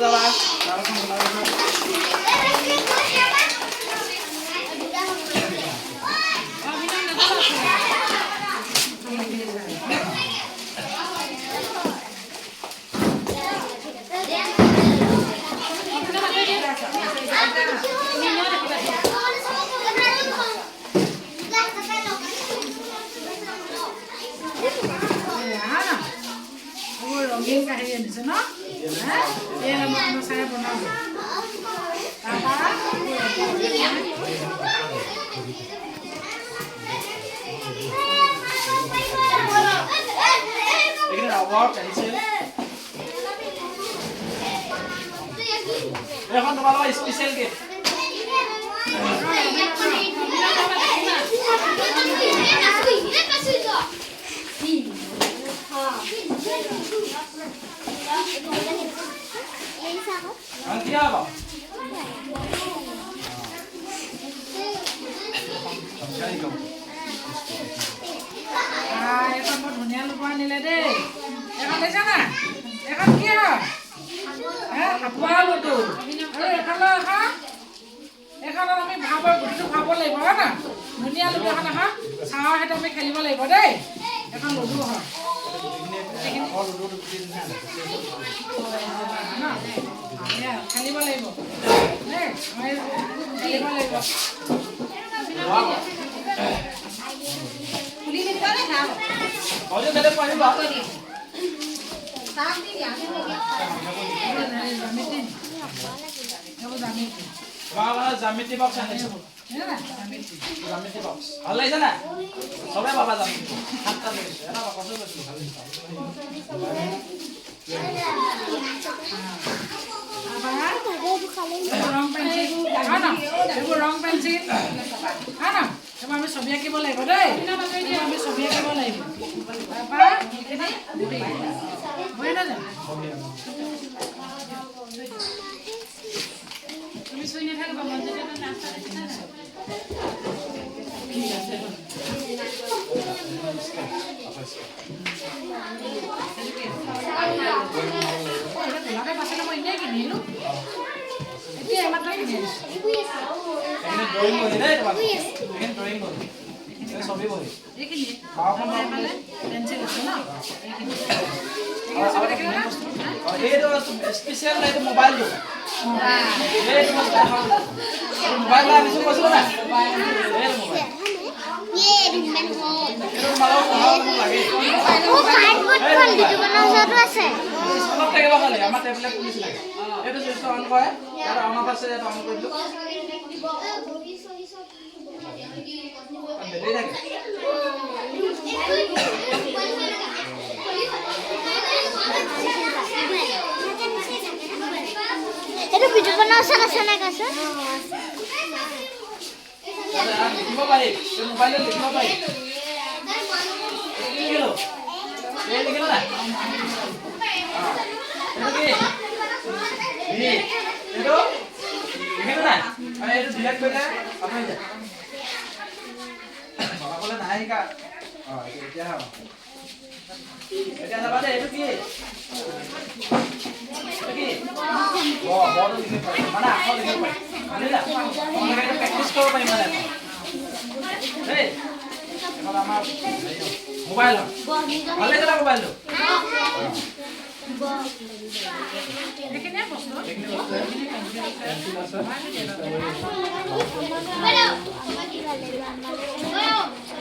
যাবা rongin kahiyan di sana, dia nama saya pernah. Apa? Ini award pencil. এখন তোমালোকৰ special gift क्या हो এখন বৰ ধুনীয়া লুকুৱা আনিলে দেই এখন লৈছা না এখন কি হয় হাপুৱা লুটো আৰু এখনৰ এখনত আমি ভাবৰ গুটিটো খাব লাগিব হয় না ধুনীয়া লুটো এখন এখন চাহৰ সৈতে আমি খেলিব লাগিব দেই এখন লুডু হয় খেলিব লাগিব দেই খেলিব লাগিব পুলি নিদিবানে খাওঁ অজয় বেলেগ পাৰিব চাহ দি দিয়া জামিতি বক্স আনিছো জামিতি বক্স ভাল লাগিছে না সবে বাবা জামিতি সাতটা লৈছে এটা বাকচো লৈছো ৰং পেঞ্চিল আমি ছবি আঁকিব লাগিব দেই আমি ছবি আঁকিব লাগিব তুমি চুই নাথাকিবা ঠিক আছে মই এনেই কিনিলো এতিয়া এমাত্ৰ কিনি আনিছো ড্ৰয়িং বহি দেই তোমাক এইখিনি ড্ৰয়িং বহি ছবি বহি এইখিনি পেঞ্চিল আছে ন এইটো স্পেচিয়েল এইটো মোবাইলটো এইটো মোবাইল আনিছো কৈছিলো না এইটো মোবাইল স্কুলত থাকিব খালি আমাৰ টেবলেট পুলিচ লাগে এইটো চুইচ অন কৰে আৰু আমাৰ পাছে এটা অন কৰি দিলো বেটেৰী থাকে itu video banaw sana kasi লিখিব পাৰি মোবাইলত লিখিব পাৰি লিখিলো এই লিখিলো না এইটো লিখিলো না এইটো ডিলেট কৰিলে আপুনি যায় বাবাকলে নাহে কা এতিয়া হ'ব এতিয়া যাবা দে এইটো কি বড় লিখিব পাৰি মানে আখৰ লিখিব পাৰি বুজিলা আপোনালোকে প্ৰেক্টিচ কৰিব পাৰিম মানে দেই এখন আমাৰ মোবাইল ভালে চলা মোবাইলটো এইখিনিয়ে বস্তু এইখিনি বস্তু